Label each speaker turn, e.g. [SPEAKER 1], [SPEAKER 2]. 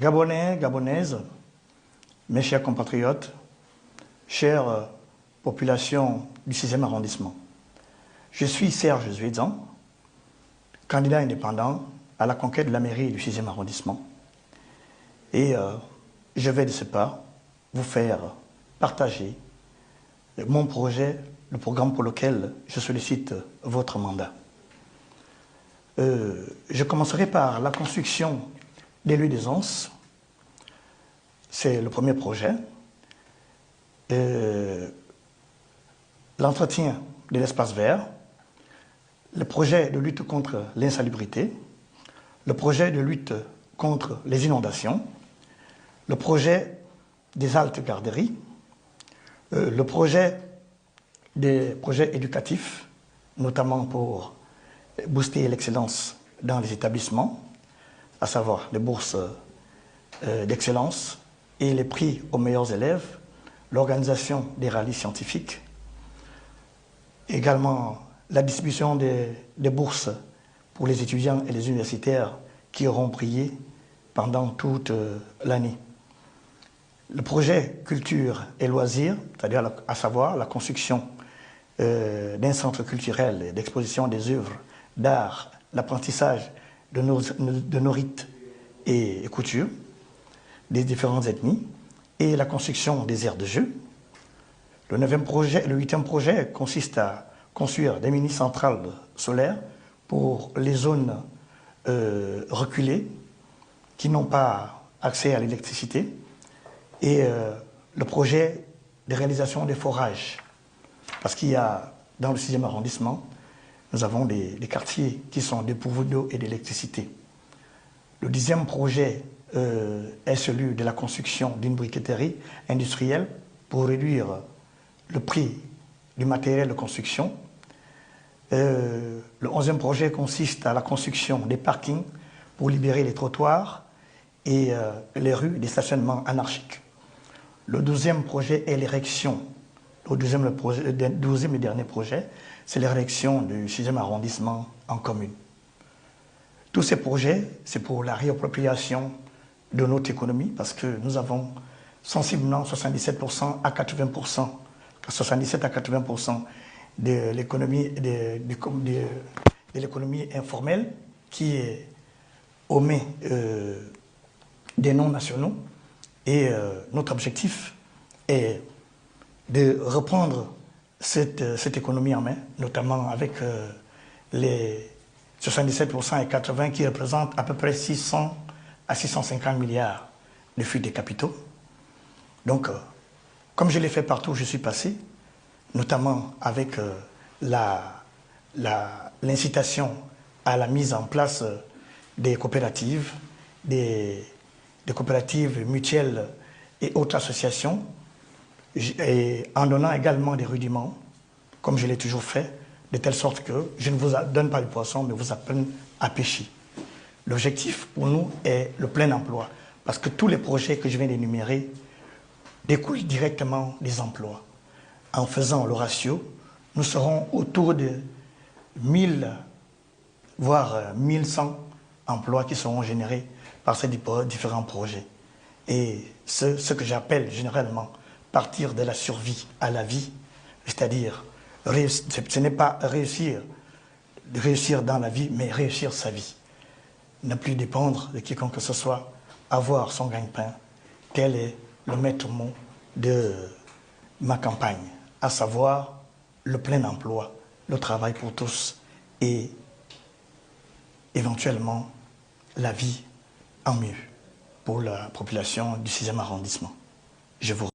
[SPEAKER 1] Gabonais, Gabonaises, mes chers compatriotes, chère population du 6e arrondissement, je suis Serge Zuézan, candidat indépendant à la conquête de la mairie du 6e arrondissement. Et je vais de ce pas vous faire partager mon projet, le programme pour lequel je sollicite votre mandat. Je commencerai par la construction des lieux d'aisance. C'est le premier projet. L'entretien de l'espace vert, le projet de lutte contre l'insalubrité, le projet de lutte contre les inondations, le projet des haltes garderies, le projet des projets éducatifs, notamment pour booster l'excellence dans les établissements, à savoir les bourses d'excellence et les prix aux meilleurs élèves, l'organisation des rallyes scientifiques, également la distribution des bourses pour les étudiants et les universitaires qui auront brillé pendant toute l'année. Le projet culture et loisirs, c'est-à-dire à savoir la construction d'un centre culturel et d'exposition des œuvres d'art, l'apprentissage de nos rites et coutumes des différentes ethnies et la construction des aires de jeu. Le 8e projet consiste à construire des mini-centrales solaires pour les zones reculées qui n'ont pas accès à l'électricité et le projet de réalisation des forages. Parce qu'il y a, dans le 6e arrondissement, nous avons des quartiers qui sont dépourvus d'eau et d'électricité. Le 10e projet est celui de la construction d'une briqueterie industrielle pour réduire le prix du matériel de construction. Le 11e projet consiste à la construction des parkings pour libérer les trottoirs et les rues des stationnements anarchiques. Le 12e projet est l'érection. Le 12e et dernier projet, c'est l'érection du 6e arrondissement en commune. Tous ces projets, c'est pour la réappropriation de notre économie parce que nous avons sensiblement 77% à 80%, 77 à 80% de l'économie informelle qui est omet des noms nationaux et notre objectif est de reprendre cette économie en main, notamment avec les 77% et 80% qui représentent à peu près 600 à 650 milliards de fuites des capitaux. Donc, comme je l'ai fait partout où je suis passé, notamment avec l'incitation à la mise en place des coopératives, des coopératives mutuelles et autres associations, et en donnant également des rudiments, comme je l'ai toujours fait, de telle sorte que je ne vous donne pas du poisson, mais vous apprenne à pêcher. L'objectif pour nous est le plein emploi, parce que tous les projets que je viens d'énumérer découlent directement des emplois. En faisant le ratio, nous serons autour de 1000, voire 1100 emplois qui seront générés par ces différents projets. Et ce que j'appelle généralement partir de la survie à la vie, c'est-à-dire, ce n'est pas réussir dans la vie, mais réussir sa vie. Ne plus dépendre de quiconque que ce soit, avoir son gagne-pain. Tel est le maître mot de ma campagne, à savoir le plein emploi, le travail pour tous et éventuellement la vie en mieux pour la population du 6e arrondissement. Je vous remercie.